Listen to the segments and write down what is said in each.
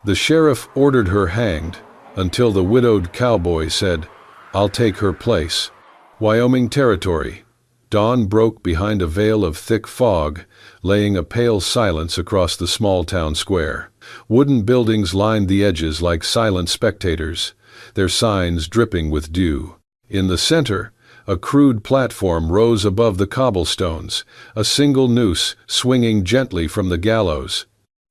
The sheriff ordered her hanged until the widowed cowboy said, "I'll take her place." Wyoming Territory. Dawn broke behind a veil of thick fog, laying a pale silence across the small town square. Wooden buildings lined the edges like silent spectators, their signs dripping with dew. In the center, a crude platform rose above the cobblestones, a single noose swinging gently from the gallows.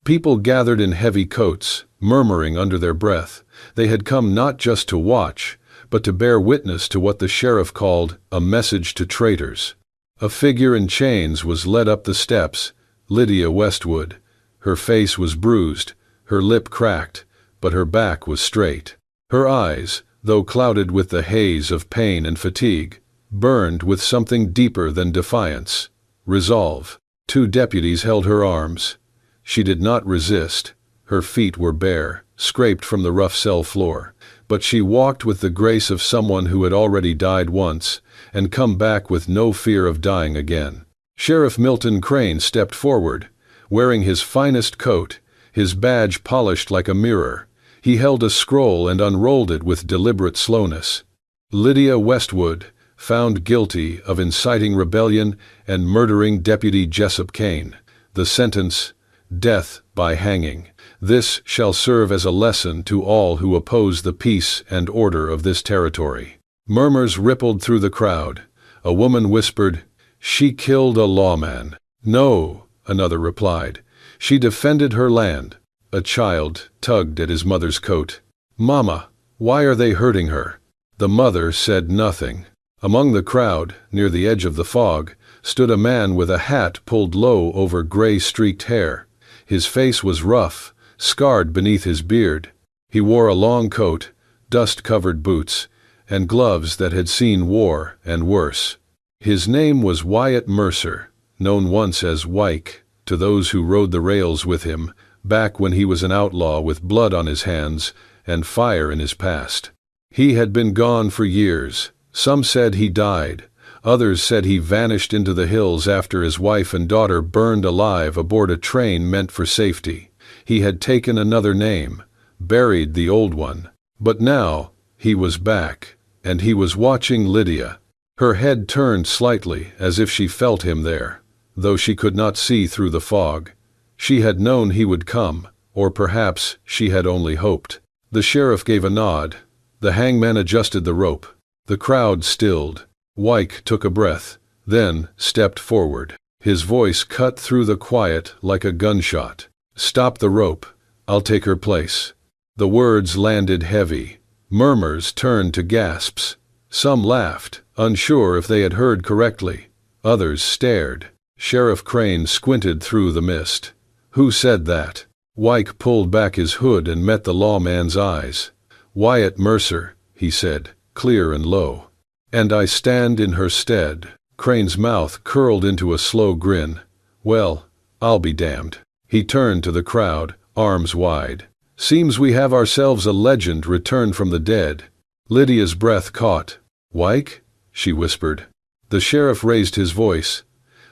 People gathered in heavy coats, murmuring under their breath. They had come not just to watch, but to bear witness to what the sheriff called a message to traitors. A figure in chains was led up the steps, Lydia Westwood. Her face was bruised, her lip cracked, but her back was straight. Her eyes, though clouded with the haze of pain and fatigue, burned with something deeper than defiance, resolve. 2 deputies held her arms. She did not resist. Her feet were bare, scraped from the rough cell floor, but she walked with the grace of someone who had already died once and come back with no fear of dying again. Sheriff Milton Crane stepped forward, wearing his finest coat, his badge polished like a mirror. He held a scroll and unrolled it with deliberate slowness. Lydia Westwood, found guilty of inciting rebellion and murdering Deputy Jessup Kane. The sentence, death by hanging. This shall serve as a lesson to all who oppose the peace and order of this territory. Murmurs rippled through the crowd. A woman whispered, "She killed a lawman." "No," another replied. "She defended her land." A child tugged at his mother's coat. "Mama, why are they hurting her?" The mother said nothing. Among the crowd, near the edge of the fog, stood a man with a hat pulled low over gray-streaked hair. His face was rough, scarred beneath his beard. He wore a long coat, dust-covered boots, and gloves that had seen war and worse. His name was Wyatt Mercer, known once as Wyke to those who rode the rails with him, back when he was an outlaw with blood on his hands and fire in his past. He had been gone for years. Some said he died. Others said he vanished into the hills after his wife and daughter burned alive aboard a train meant for safety. He had taken another name, buried the old one. But now, he was back, and he was watching Lydia. Her head turned slightly as if she felt him there, though she could not see through the fog. She had known he would come, or perhaps she had only hoped. The sheriff gave a nod. The hangman adjusted the rope. The crowd stilled. Wyke took a breath, then stepped forward. His voice cut through the quiet like a gunshot. "Stop the rope. I'll take her place." The words landed heavy. Murmurs turned to gasps. Some laughed, unsure if they had heard correctly. Others stared. Sheriff Crane squinted through the mist. "Who said that?" Wyke pulled back his hood and met the lawman's eyes. "Wyatt Mercer," he said, clear and low. "And I stand in her stead." Crane's mouth curled into a slow grin. "Well, I'll be damned." He turned to the crowd, arms wide. "Seems we have ourselves a legend returned from the dead." Lydia's breath caught. "Wyke?" she whispered. The sheriff raised his voice.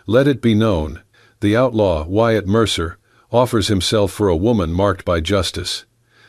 "Let it be known, the outlaw Wyatt Mercer offers himself for a woman marked by justice.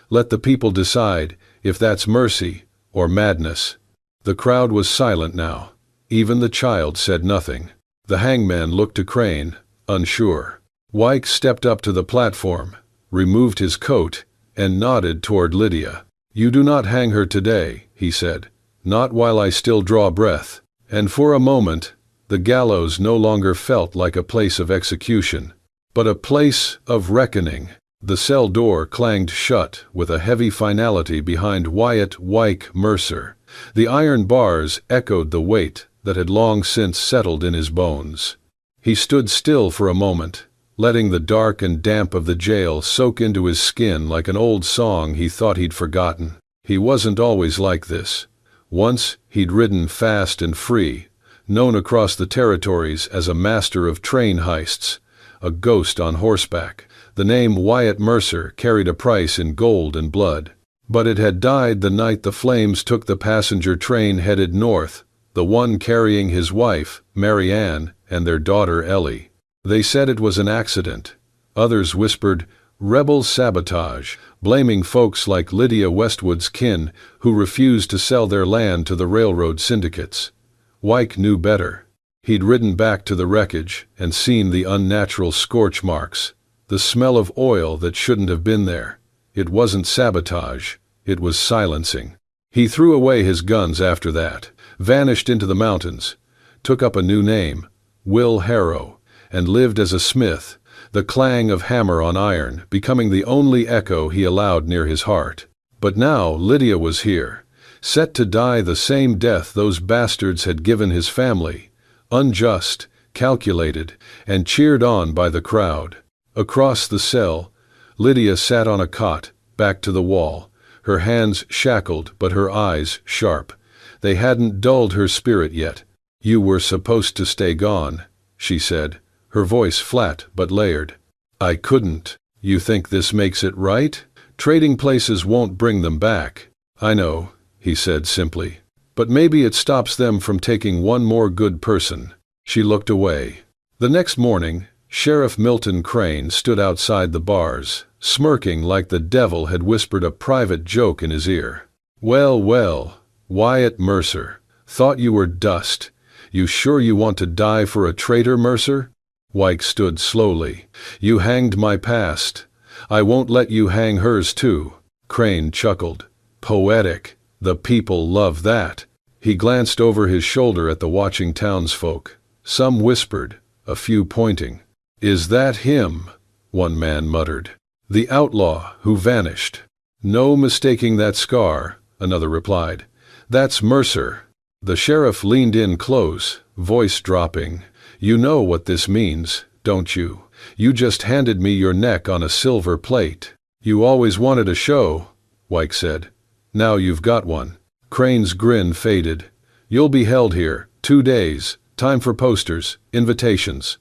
Let the people decide if that's mercy or madness." The crowd was silent now. Even the child said nothing. The hangman looked to Crane, unsure. Wyke stepped up to the platform, removed his coat, and nodded toward Lydia. "You do not hang her today," he said. "Not while I still draw breath." And for a moment, the gallows no longer felt like a place of execution, but a place of reckoning. The cell door clanged shut with a heavy finality behind Wyatt Wyke Mercer. The iron bars echoed the weight that had long since settled in his bones. He stood still for a moment, letting the dark and damp of the jail soak into his skin like an old song he thought he'd forgotten. He wasn't always like this. Once he'd ridden fast and free, known across the territories as a master of train heists, a ghost on horseback. The name Wyatt Mercer carried a price in gold and blood. But it had died the night the flames took the passenger train headed north, the one carrying his wife, Mary Ann, and their daughter Ellie. They said it was an accident. Others whispered, Rebel sabotage, blaming folks like Lydia Westwood's kin who refused to sell their land to the railroad syndicates. Wyke knew better. He'd ridden back to the wreckage and seen the unnatural scorch marks, the smell of oil that shouldn't have been there. It wasn't sabotage, it was silencing. He threw away his guns after that, vanished into the mountains, took up a new name, Will Harrow, and lived as a smith, the clang of hammer on iron becoming the only echo he allowed near his heart. But now Lydia was here, set to die the same death those bastards had given his family, unjust, calculated, and cheered on by the crowd. Across the cell, Lydia sat on a cot, back to the wall, her hands shackled but her eyes sharp. They hadn't dulled her spirit yet. "You were supposed to stay gone," she said, her voice flat but layered. "I couldn't. You think this makes it right? Trading places won't bring them back." "I know," he said simply. "But maybe it stops them from taking one more good person." She looked away. The next morning, Sheriff Milton Crane stood outside the bars, smirking like the devil had whispered a private joke in his ear. "Well, well, Wyatt Mercer. Thought you were dust. You sure you want to die for a traitor, Mercer?" Wyke stood slowly. "You hanged my past. I won't let you hang hers too." Crane chuckled. "Poetic. The people love that." He glanced over his shoulder at the watching townsfolk. Some whispered, a few pointing. "Is that him?" one man muttered. "The outlaw who vanished." "No mistaking that scar," another replied. "That's Mercer." The sheriff leaned in close, voice dropping. "You know what this means, don't you? You just handed me your neck on a silver plate." "You always wanted a show," Wyke said. "Now you've got one." Crane's grin faded. "You'll be held here, 2 days, time for posters, invitations.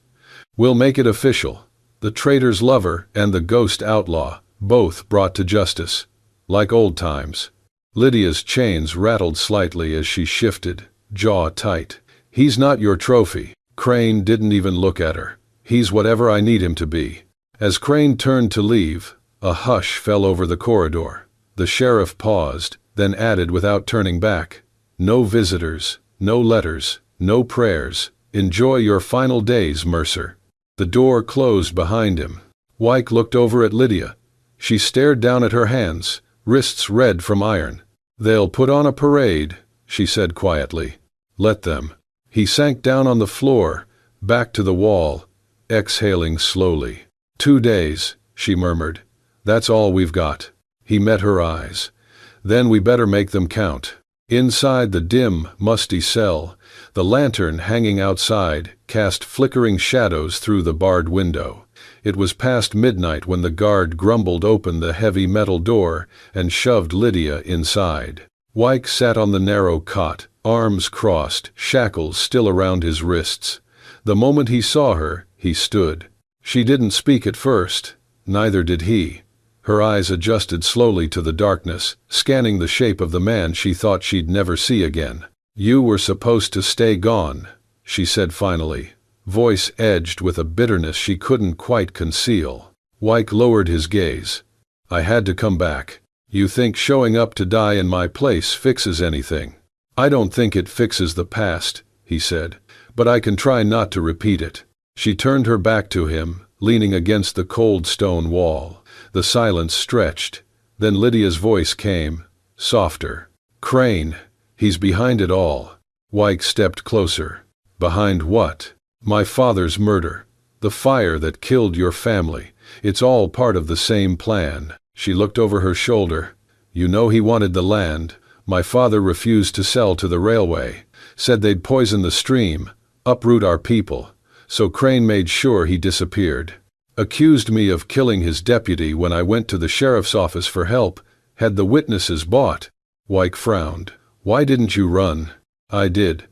We'll make it official. The traitor's lover and the ghost outlaw, both brought to justice. Like old times." Lydia's chains rattled slightly as she shifted, jaw tight. "He's not your trophy." Crane didn't even look at her. "He's whatever I need him to be." As Crane turned to leave, a hush fell over the corridor. The sheriff paused, then added without turning back, "No visitors, no letters, no prayers. Enjoy your final days, Mercer." The door closed behind him. Wyke looked over at Lydia. She stared down at her hands, wrists red from iron. "They'll put on a parade," she said quietly. "Let them." He sank down on the floor, back to the wall, exhaling slowly. 2 days, she murmured. "That's all we've got." He met her eyes. "Then we better make them count." Inside the dim, musty cell, the lantern hanging outside cast flickering shadows through the barred window. It was past midnight when the guard grumbled open the heavy metal door and shoved Lydia inside. Wyke sat on the narrow cot, arms crossed, shackles still around his wrists. The moment he saw her, he stood. She didn't speak at first, neither did he. Her eyes adjusted slowly to the darkness, scanning the shape of the man she thought she'd never see again. "You were supposed to stay gone," she said finally, voice edged with a bitterness she couldn't quite conceal. Wyke lowered his gaze. "I had to come back. You think showing up to die in my place fixes anything?" "I don't think it fixes the past," he said, "but I can try not to repeat it." She turned her back to him, leaning against the cold stone wall. The silence stretched. Then Lydia's voice came, softer. "Crane, he's behind it all." Wyke stepped closer. "Behind what?" "My father's murder. The fire that killed your family. It's all part of the same plan." She looked over her shoulder. "You know he wanted the land. My father refused to sell to the railway. Said they'd poison the stream, uproot our people. So Crane made sure he disappeared. Accused me of killing his deputy when I went to the sheriff's office for help. Had the witnesses bought." Wyke frowned. "Why didn't you run?" "I did.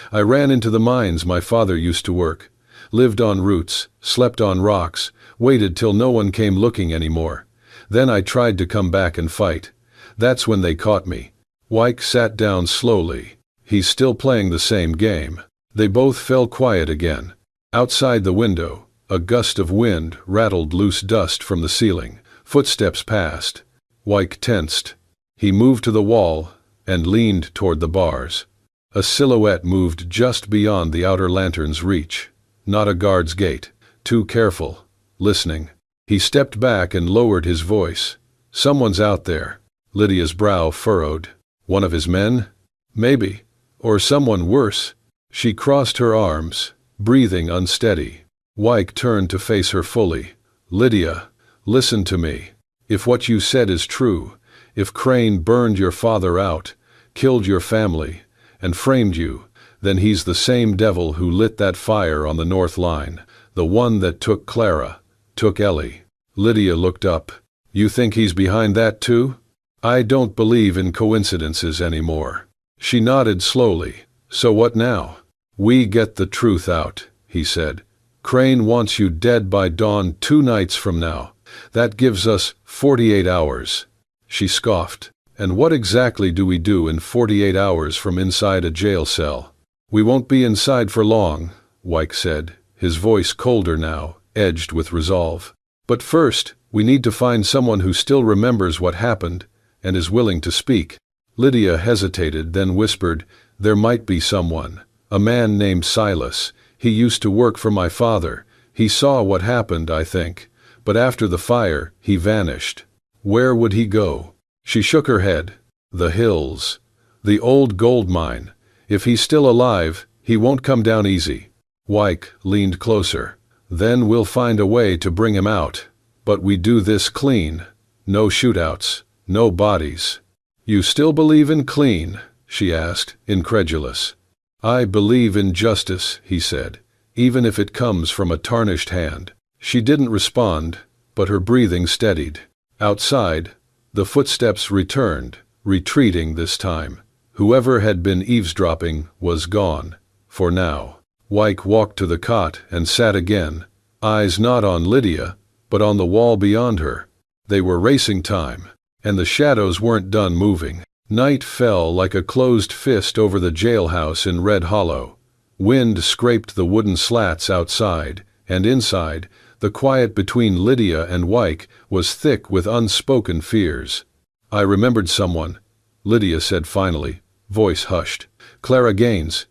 I ran into the mines my father used to work. Lived on roots, slept on rocks, waited till no one came looking anymore. Then I tried to come back and fight. That's when they caught me." Wyke sat down slowly. He's still playing the same game. They both fell quiet again. Outside the window, a gust of wind rattled loose dust from the ceiling. Footsteps passed. Wyke tensed. He moved to the wall and leaned toward the bars. A silhouette moved just beyond the outer lantern's reach. Not a guard's gate. Too careful. Listening. He stepped back and lowered his voice. Someone's out there. Lydia's brow furrowed. One of his men? Maybe. Or someone worse. She crossed her arms, breathing unsteady. Wyke turned to face her fully. Lydia, listen to me. If what you said is true, if Crane burned your father out, killed your family, and framed you, then he's the same devil who lit that fire on the North Line, the one that took Clara, took Ellie. Lydia looked up. You think he's behind that too? I don't believe in coincidences anymore. She nodded slowly. So what now? We get the truth out, he said. Crane wants you dead by dawn 2 nights from now. That gives us 48 hours. She scoffed. And what exactly do we do in 48 hours from inside a jail cell? We won't be inside for long, Wyke said, his voice colder now, edged with resolve. But first, we need to find someone who still remembers what happened and is willing to speak. Lydia hesitated, then whispered, There might be someone. A man named Silas. He used to work for my father. He saw what happened, I think. But after the fire, he vanished. Where would he go? She shook her head. The hills. The old gold mine. If he's still alive, he won't come down easy. Wyke leaned closer. Then we'll find a way to bring him out. But we do this clean. No shootouts. No bodies. You still believe in clean? She asked, incredulous. I believe in justice, he said, even if it comes from a tarnished hand. She didn't respond, but her breathing steadied. Outside, the footsteps returned, retreating this time. Whoever had been eavesdropping was gone, for now. Wyke walked to the cot and sat again, eyes not on Lydia, but on the wall beyond her. They were racing time, and the shadows weren't done moving. Night fell like a closed fist over the jailhouse in Red Hollow. Wind scraped the wooden slats outside, and inside, the quiet between Lydia and Wyke was thick with unspoken fears. I remembered someone, Lydia said finally, voice hushed. Clara Gaines.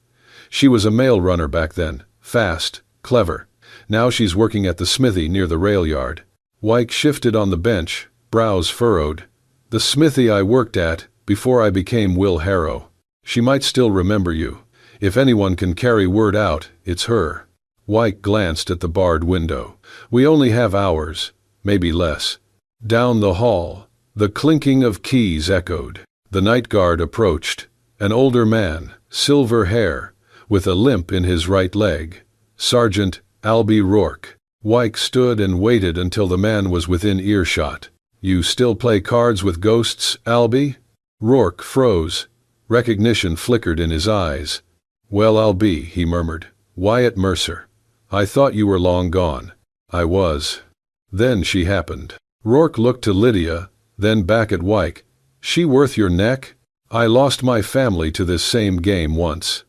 She was a mail runner back then, fast, clever. Now she's working at the smithy near the rail yard. Wyke shifted on the bench, brows furrowed. The smithy I worked at before I became Will Harrow. She might still remember you. If anyone can carry word out, it's her. Wyke glanced at the barred window. We only have hours, maybe less. Down the hall, the clinking of keys echoed. The night guard approached. An older man, silver hair, with a limp in his right leg. Sergeant Albie Rourke. Wyke stood and waited until the man was within earshot. You still play cards with ghosts, Albie? Rourke froze. Recognition flickered in his eyes. Well, I'll be, he murmured. Wyatt Mercer. I thought you were long gone. I was. Then she happened. Rourke looked to Lydia, then back at Wyke. She worth your neck? I lost my family to this same game once.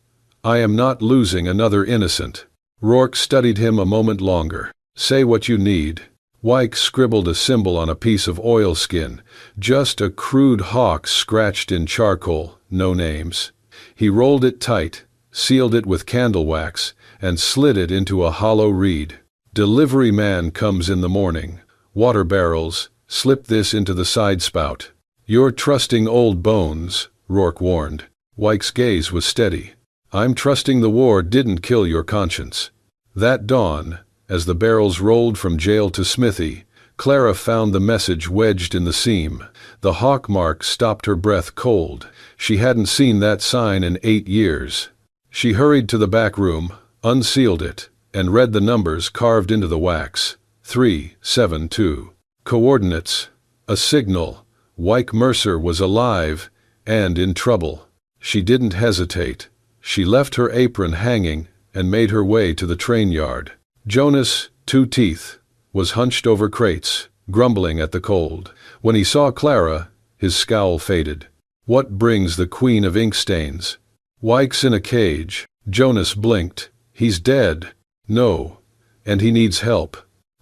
I am not losing another innocent. Rourke studied him a moment longer. Say what you need. Wyke scribbled a symbol on a piece of oilskin, just a crude hawk scratched in charcoal, no names. He rolled it tight, sealed it with candle wax, and slid it into a hollow reed. Delivery man comes in the morning. Water barrels, slip this into the side spout. You're trusting old bones, Rourke warned. Wyke's gaze was steady. I'm trusting the war didn't kill your conscience. That dawn, as the barrels rolled from jail to smithy, Clara found the message wedged in the seam. The hawk mark stopped her breath cold. She hadn't seen that sign in 8 years. She hurried to the back room, unsealed it, and read the numbers carved into the wax. 372. Coordinates. A signal. Wyke Mercer was alive and in trouble. She didn't hesitate. She left her apron hanging and made her way to the train yard. Jonas, 2 teeth, was hunched over crates, grumbling at the cold. When he saw Clara, his scowl faded. What brings the queen of ink stains? Wyke's in a cage. Jonas blinked. He's dead. No. And he needs help.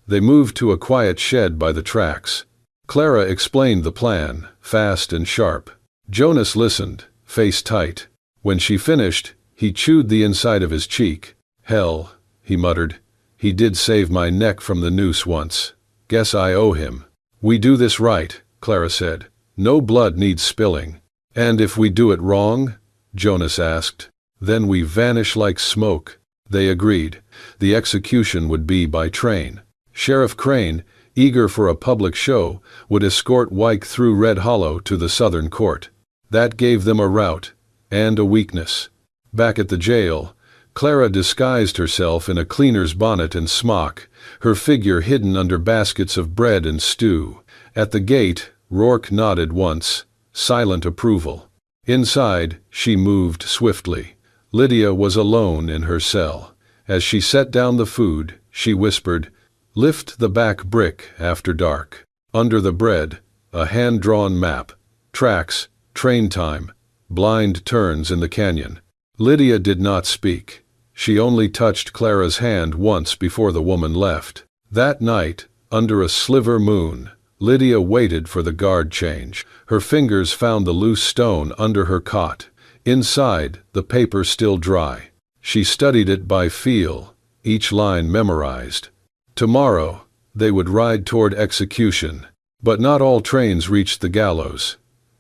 They moved to a quiet shed by the tracks. Clara explained the plan, fast and sharp. Jonas listened, face tight. When she finished, he chewed the inside of his cheek. "Hell," he muttered. "He did save my neck from the noose once. Guess I owe him." "We do this right," Clara said. "No blood needs spilling." "And if we do it wrong?" Jonas asked. "Then we vanish like smoke." They agreed. The execution would be by train. Sheriff Crane, eager for a public show, would escort Wyke through Red Hollow to the Southern Court. That gave them a route and a weakness. Back at the jail, Clara disguised herself in a cleaner's bonnet and smock, her figure hidden under baskets of bread and stew. At the gate, Rourke nodded once, silent approval. Inside, she moved swiftly. Lydia was alone in her cell. As she set down the food, she whispered, "Lift the back brick after dark." Under the bread, a hand-drawn map. Tracks, train time, blind turns in the canyon. Lydia did not speak. She only touched Clara's hand once before the woman left. That night, under a sliver moon, Lydia waited for the guard change. Her fingers found the loose stone under her cot. Inside, the paper still dry. She studied it by feel, each line memorized. Tomorrow, they would ride toward execution. But not all trains reached the gallows.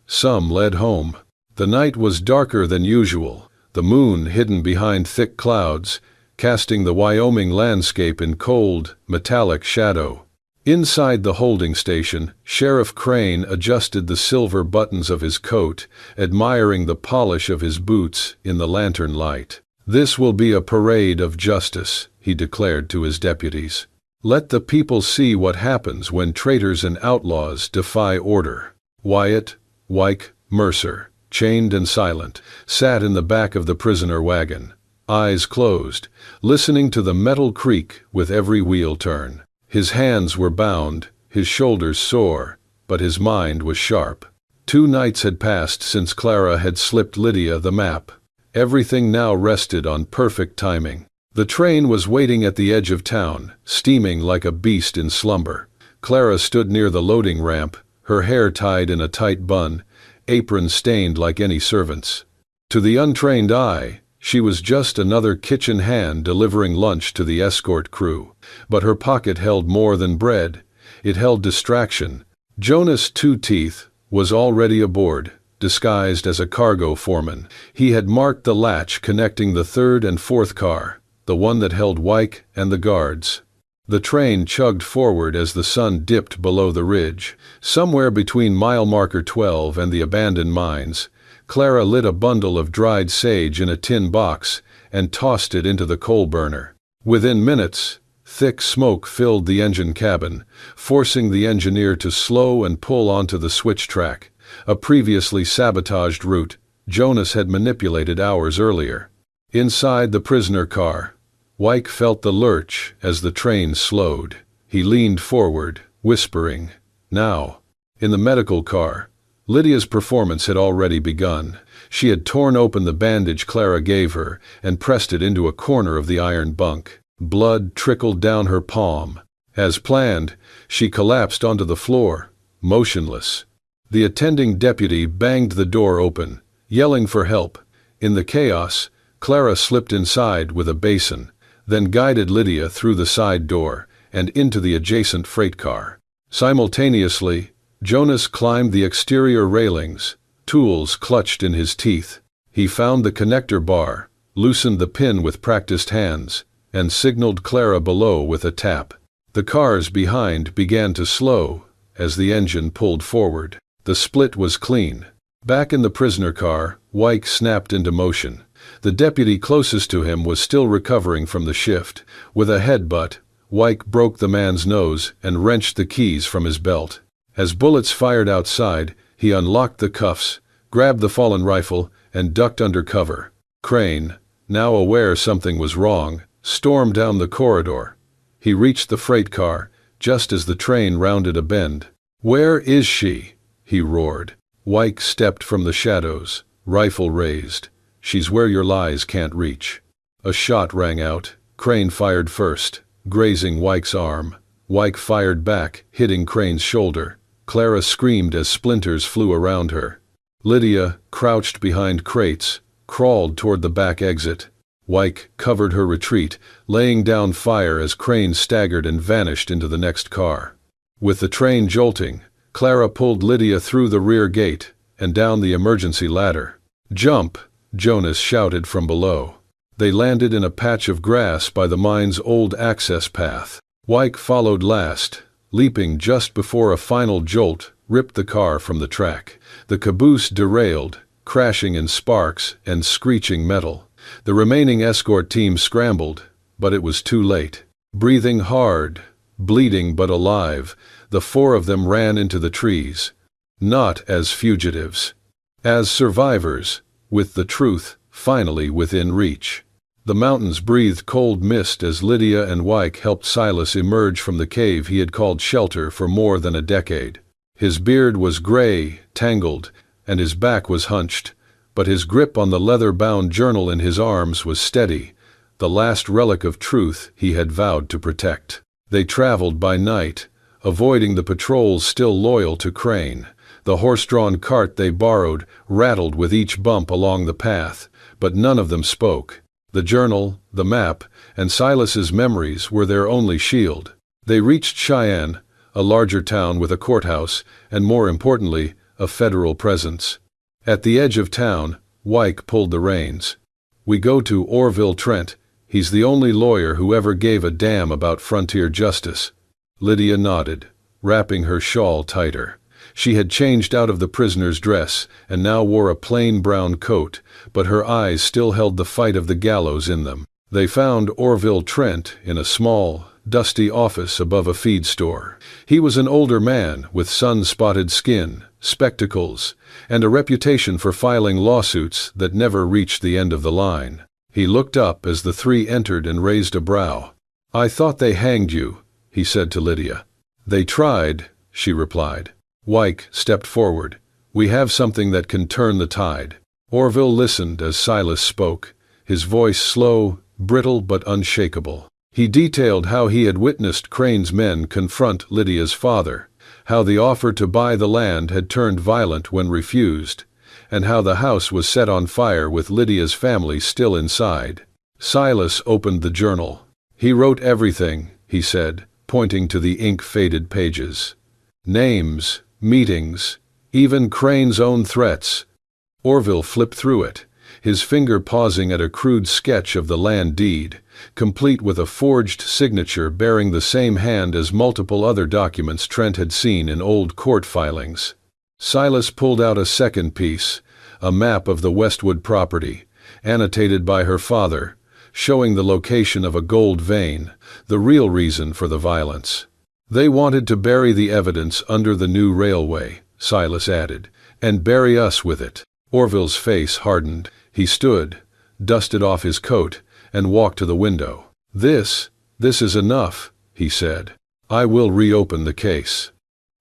Some led home. The night was darker than usual, the moon hidden behind thick clouds, casting the Wyoming landscape in cold, metallic shadow. Inside the holding station, Sheriff Crane adjusted the silver buttons of his coat, admiring the polish of his boots in the lantern light. "This will be a parade of justice," he declared to his deputies. "Let the people see what happens when traitors and outlaws defy order." Wyatt, Wyke, Mercer, chained and silent, sat in the back of the prisoner wagon, eyes closed, listening to the metal creak with every wheel turn. His hands were bound, his shoulders sore, but his mind was sharp. 2 nights had passed since Clara had slipped Lydia the map. Everything now rested on perfect timing. The train was waiting at the edge of town, steaming like a beast in slumber. Clara stood near the loading ramp, her hair tied in a tight bun, apron stained like any servant's. To the untrained eye, she was just another kitchen hand delivering lunch to the escort crew. But her pocket held more than bread. It held distraction. Jonas Two Teeth was already aboard, disguised as a cargo foreman. He had marked the latch connecting the 3rd and 4th car, the one that held Wyke and the guards. The train chugged forward as the sun dipped below the ridge. Somewhere between mile marker 12 and the abandoned mines, Clara lit a bundle of dried sage in a tin box and tossed it into the coal burner. Within minutes, thick smoke filled the engine cabin, forcing the engineer to slow and pull onto the switch track, a previously sabotaged route Jonas had manipulated hours earlier. Inside the prisoner car, Wyke felt the lurch as the train slowed. He leaned forward, whispering, "Now." In the medical car, Lydia's performance had already begun. She had torn open the bandage Clara gave her and pressed it into a corner of the iron bunk. Blood trickled down her palm. As planned, she collapsed onto the floor, motionless. The attending deputy banged the door open, yelling for help. In the chaos, Clara slipped inside with a basin, then guided Lydia through the side door and into the adjacent freight car. Simultaneously, Jonas climbed the exterior railings, tools clutched in his teeth. He found the connector bar, loosened the pin with practiced hands, and signaled Clara below with a tap. The cars behind began to slow as the engine pulled forward. The split was clean. Back in the prisoner car, Wyke snapped into motion. The deputy closest to him was still recovering from the shift. With a headbutt, Wyke broke the man's nose and wrenched the keys from his belt. As bullets fired outside, he unlocked the cuffs, grabbed the fallen rifle, and ducked under cover. Crane, now aware something was wrong, stormed down the corridor. He reached the freight car, just as the train rounded a bend. "Where is she?" he roared. Wyke stepped from the shadows, rifle raised. "She's where your lies can't reach." A shot rang out. Crane fired first, grazing Wyke's arm. Wyke fired back, hitting Crane's shoulder. Clara screamed as splinters flew around her. Lydia, crouched behind crates, crawled toward the back exit. Wyke covered her retreat, laying down fire as Crane staggered and vanished into the next car. With the train jolting, Clara pulled Lydia through the rear gate and down the emergency ladder. "Jump!" Jonas shouted from below. They landed in a patch of grass by the mine's old access path. Wyke followed last, leaping just before a final jolt ripped the car from the track. The caboose derailed, crashing in sparks and screeching metal. The remaining escort team scrambled, but it was too late. Breathing hard, bleeding but alive, the four of them ran into the trees. Not as fugitives. As survivors, with the truth finally within reach. The mountains breathed cold mist as Lydia and Wyke helped Silas emerge from the cave he had called shelter for more than a decade. His beard was gray, tangled, and his back was hunched, but his grip on the leather-bound journal in his arms was steady, the last relic of truth he had vowed to protect. They traveled by night, avoiding the patrols still loyal to Crane. The horse-drawn cart they borrowed rattled with each bump along the path, but none of them spoke. The journal, the map, and Silas's memories were their only shield. They reached Cheyenne, a larger town with a courthouse, and more importantly, a federal presence. At the edge of town, Wyke pulled the reins. "We go to Orville Trent. He's the only lawyer who ever gave a damn about frontier justice." Lydia nodded, wrapping her shawl tighter. She had changed out of the prisoner's dress and now wore a plain brown coat, but her eyes still held the fight of the gallows in them. They found Orville Trent in a small, dusty office above a feed store. He was an older man with sun-spotted skin, spectacles, and a reputation for filing lawsuits that never reached the end of the line. He looked up as the three entered and raised a brow. "I thought they hanged you," he said to Lydia. "They tried," she replied. Wyke stepped forward. "We have something that can turn the tide." Orville listened as Silas spoke, his voice slow, brittle but unshakable. He detailed how he had witnessed Crane's men confront Lydia's father, how the offer to buy the land had turned violent when refused, and how the house was set on fire with Lydia's family still inside. Silas opened the journal. "He wrote everything," he said, pointing to the ink-faded pages. "Names, meetings, even Crane's own threats." Orville flipped through it, his finger pausing at a crude sketch of the land deed, complete with a forged signature bearing the same hand as multiple other documents Trent had seen in old court filings. Silas pulled out a second piece, a map of the Westwood property, annotated by her father, showing the location of a gold vein, the real reason for the violence. "They wanted to bury the evidence under the new railway," Silas added, "and bury us with it." Orville's face hardened. He stood, dusted off his coat, and walked to the window. This is enough," he said. "I will reopen the case."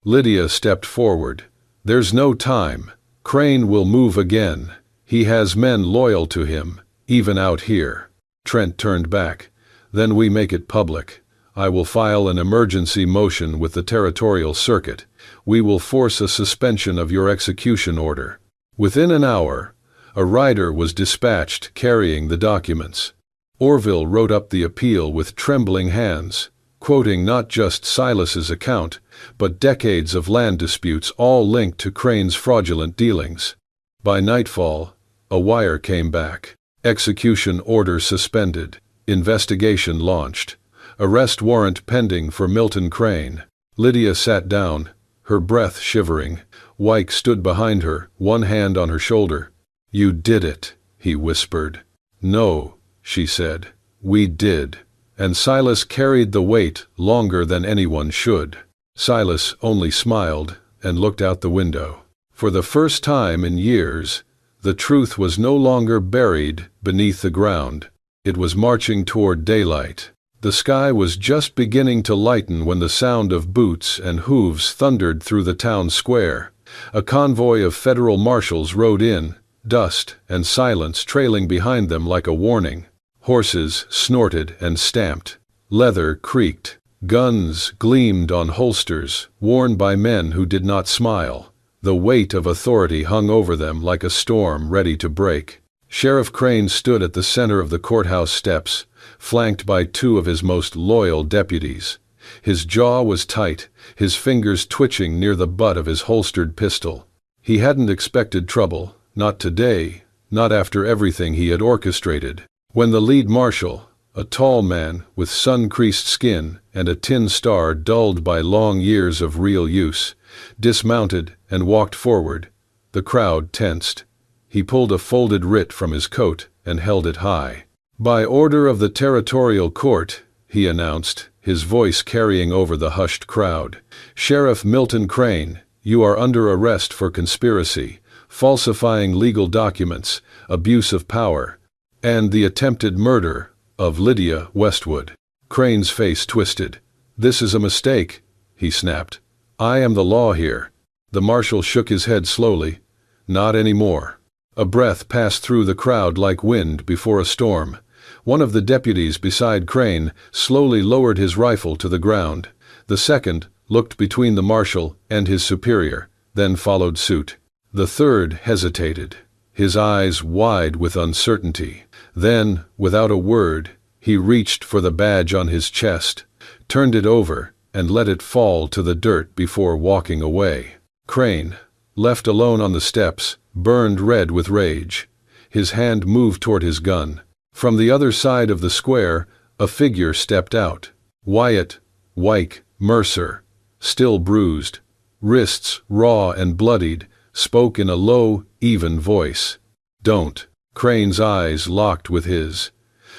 Lydia stepped forward. "There's no time. Crane will move again. He has men loyal to him, even out here." Trent turned back. "Then we make it public. I will file an emergency motion with the territorial circuit. We will force a suspension of your execution order." Within an hour, a rider was dispatched carrying the documents. Orville wrote up the appeal with trembling hands, quoting not just Silas's account, but decades of land disputes all linked to Crane's fraudulent dealings. By nightfall, a wire came back. Execution order suspended. Investigation launched. Arrest warrant pending for Milton Crane. Lydia sat down, her breath shivering. Wyke stood behind her, one hand on her shoulder. "You did it," he whispered. "No," she said. "We did." And Silas carried the weight longer than anyone should. Silas only smiled and looked out the window. For the first time in years, the truth was no longer buried beneath the ground. It was marching toward daylight. The sky was just beginning to lighten when the sound of boots and hooves thundered through the town square. A convoy of federal marshals rode in, dust and silence trailing behind them like a warning. Horses snorted and stamped. Leather creaked. Guns gleamed on holsters, worn by men who did not smile. The weight of authority hung over them like a storm ready to break. Sheriff Crane stood at the center of the courthouse steps, flanked by two of his most loyal deputies. His jaw was tight, his fingers twitching near the butt of his holstered pistol. He hadn't expected trouble, not today, not after everything he had orchestrated. When the lead marshal, a tall man with sun-creased skin and a tin star dulled by long years of real use, dismounted and walked forward, the crowd tensed. He pulled a folded writ from his coat and held it high. "By order of the Territorial Court," he announced, his voice carrying over the hushed crowd, "Sheriff Milton Crane, you are under arrest for conspiracy, falsifying legal documents, abuse of power, and the attempted murder of Lydia Westwood." Crane's face twisted. "This is a mistake," he snapped. "I am the law here." The marshal shook his head slowly. "Not anymore." A breath passed through the crowd like wind before a storm. One of the deputies beside Crane slowly lowered his rifle to the ground. The second looked between the marshal and his superior, then followed suit. The third hesitated, his eyes wide with uncertainty. Then, without a word, he reached for the badge on his chest, turned it over, and let it fall to the dirt before walking away. Crane, left alone on the steps, burned red with rage. His hand moved toward his gun. From the other side of the square, a figure stepped out. Wyke Mercer, still bruised, wrists raw and bloodied, spoke in a low, even voice. "Don't." Crane's eyes locked with his.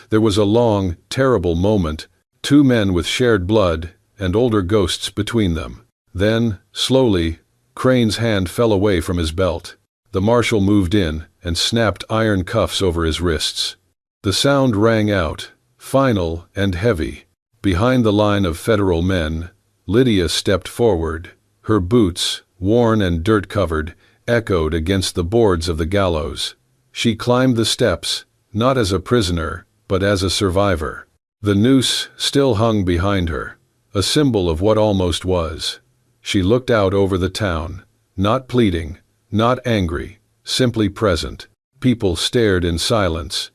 There was a long, terrible moment, two men with shared blood and older ghosts between them. Then, slowly, Crane's hand fell away from his belt. The marshal moved in and snapped iron cuffs over his wrists. The sound rang out, final and heavy. Behind the line of federal men, Lydia stepped forward. Her boots, worn and dirt-covered, echoed against the boards of the gallows. She climbed the steps, not as a prisoner, but as a survivor. The noose still hung behind her, a symbol of what almost was. She looked out over the town, not pleading, not angry, simply present. People stared in silence.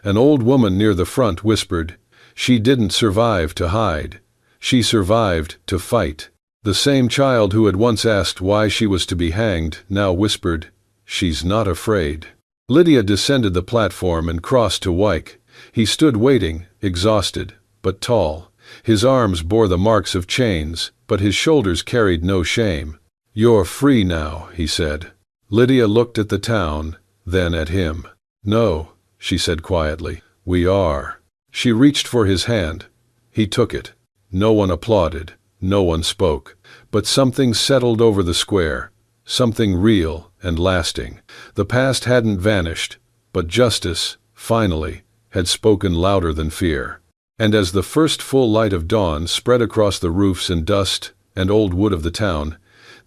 An old woman near the front whispered, "She didn't survive to hide. She survived to fight." The same child who had once asked why she was to be hanged now whispered, "She's not afraid." Lydia descended the platform and crossed to Wyke. He stood waiting, exhausted, but tall. His arms bore the marks of chains, but his shoulders carried no shame. "You're free now," he said. Lydia looked at the town, then at him. "No," she said quietly, "we are." She reached for his hand. He took it. No one applauded, no one spoke, but something settled over the square, something real and lasting. The past hadn't vanished, but justice, finally, had spoken louder than fear. And as the first full light of dawn spread across the roofs and dust and old wood of the town,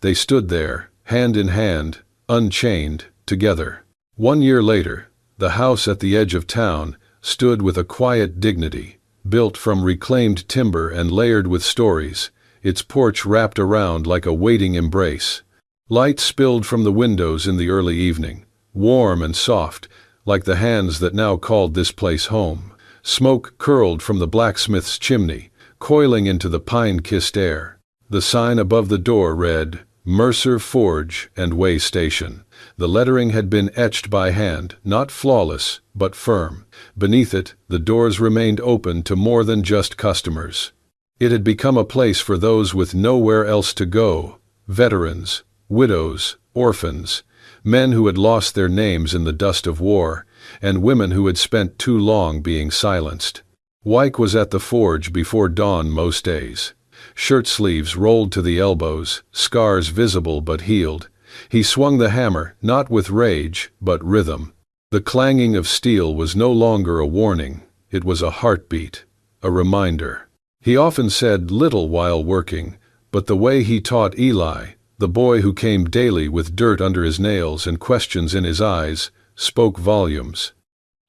they stood there, hand in hand, unchained, together. 1 year later, the house at the edge of town stood with a quiet dignity, built from reclaimed timber and layered with stories, its porch wrapped around like a waiting embrace. Light spilled from the windows in the early evening, warm and soft, like the hands that now called this place home. Smoke curled from the blacksmith's chimney, coiling into the pine-kissed air. The sign above the door read, "Mercer Forge and Way Station." The lettering had been etched by hand, not flawless, but firm. Beneath it, the doors remained open to more than just customers. It had become a place for those with nowhere else to go, veterans, widows, orphans, men who had lost their names in the dust of war, and women who had spent too long being silenced. Wyke was at the forge before dawn most days. Shirt sleeves rolled to the elbows, scars visible but healed. He swung the hammer, not with rage, but rhythm. The clanging of steel was no longer a warning, it was a heartbeat, a reminder. He often said little while working, but the way he taught Eli, the boy who came daily with dirt under his nails and questions in his eyes, spoke volumes.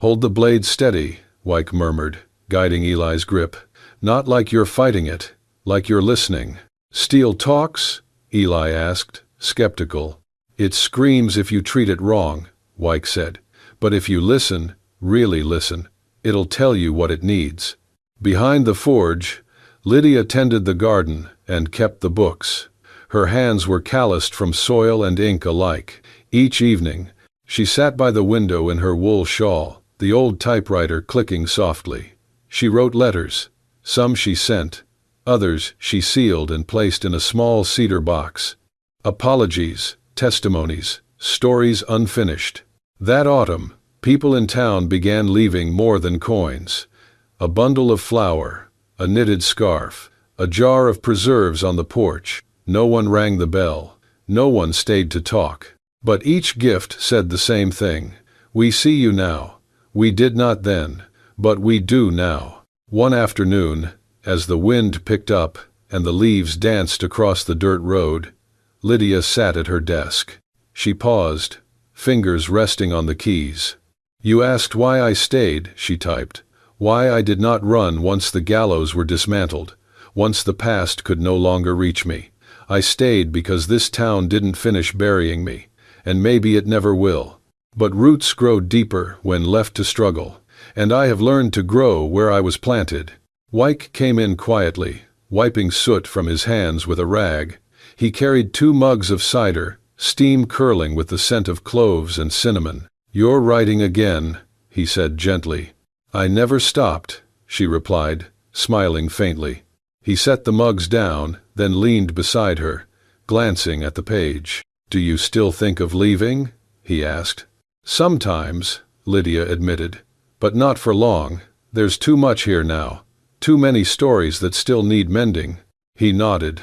"Hold the blade steady," Wyke murmured, guiding Eli's grip. "Not like you're fighting it. like you're listening." "Steel talks?" Eli asked, skeptical. "It screams if you treat it wrong," Wyke said. "But if you listen, really listen, it'll tell you what it needs." Behind the forge, Lydia tended the garden and kept the books. Her hands were calloused from soil and ink alike. Each evening, she sat by the window in her wool shawl, the old typewriter clicking softly. She wrote letters. Some she sent, others she sealed and placed in a small cedar box. Apologies, testimonies, stories unfinished. That autumn, people in town began leaving more than coins. A bundle of flour, a knitted scarf, a jar of preserves on the porch. No one rang the bell. No one stayed to talk. But each gift said the same thing. "We see you now. We did not then, but we do now." One afternoon, as the wind picked up and the leaves danced across the dirt road, Lydia sat at her desk. She paused, fingers resting on the keys. "You asked why I stayed," she typed. "Why I did not run once the gallows were dismantled, once the past could no longer reach me. I stayed because this town didn't finish burying me, and maybe it never will. But roots grow deeper when left to struggle, and I have learned to grow where I was planted." Wyke came in quietly, wiping soot from his hands with a rag. He carried 2 mugs of cider, steam curling with the scent of cloves and cinnamon. "You're writing again," he said gently. "I never stopped," she replied, smiling faintly. He set the mugs down, then leaned beside her, glancing at the page. "Do you still think of leaving?" he asked. "Sometimes," Lydia admitted, "but not for long. There's too much here now. Too many stories that still need mending." He nodded,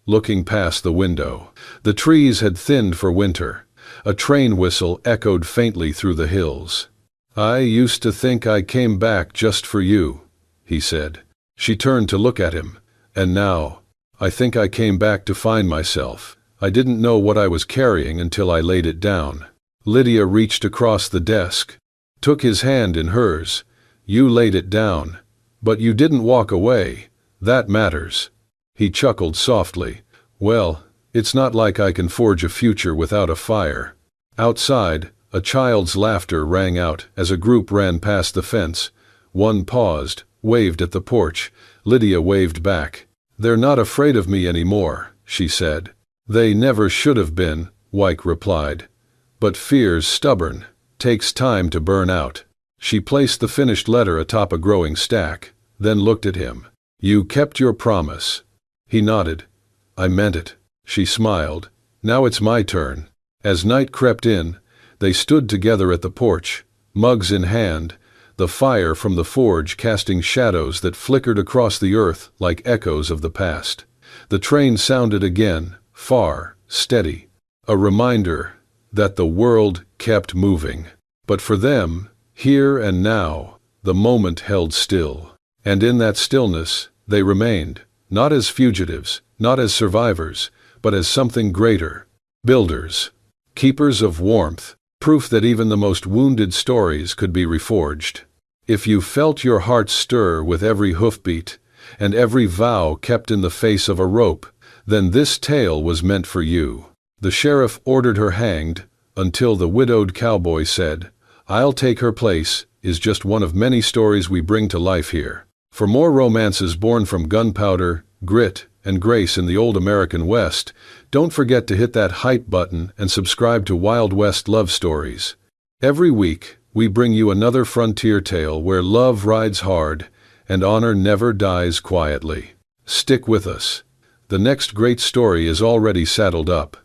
looking past the window. The trees had thinned for winter. A train whistle echoed faintly through the hills. "I used to think I came back just for you," he said. She turned to look at him. "And now, I think I came back to find myself. I didn't know what I was carrying until I laid it down." Lydia reached across the desk, took his hand in hers. "You laid it down. But you didn't walk away. That matters." He chuckled softly. "Well, it's not like I can forge a future without a fire." Outside, a child's laughter rang out as a group ran past the fence. One paused, waved at the porch. Lydia waved back. "They're not afraid of me anymore," she said. "They never should have been," Wyke replied. "But fear's stubborn, takes time to burn out." She placed the finished letter atop a growing stack, then looked at him. "You kept your promise." He nodded. "I meant it." She smiled. "Now it's my turn." As night crept in, they stood together at the porch, mugs in hand, the fire from the forge casting shadows that flickered across the earth like echoes of the past. The train sounded again, far, steady, a reminder that the world kept moving. But for them, here and now, the moment held still. And in that stillness, they remained, not as fugitives, not as survivors, but as something greater. Builders. Keepers of warmth. Proof that even the most wounded stories could be reforged. If you felt your heart stir with every hoofbeat, and every vow kept in the face of a rope, then this tale was meant for you. The sheriff ordered her hanged, until the widowed cowboy said, "I'll take her place," is just one of many stories we bring to life here. For more romances born from gunpowder, grit, and grace in the old American West, don't forget to hit that hype button and subscribe to Wild West Love Stories. Every week, we bring you another frontier tale where love rides hard and honor never dies quietly. Stick with us. The next great story is already saddled up.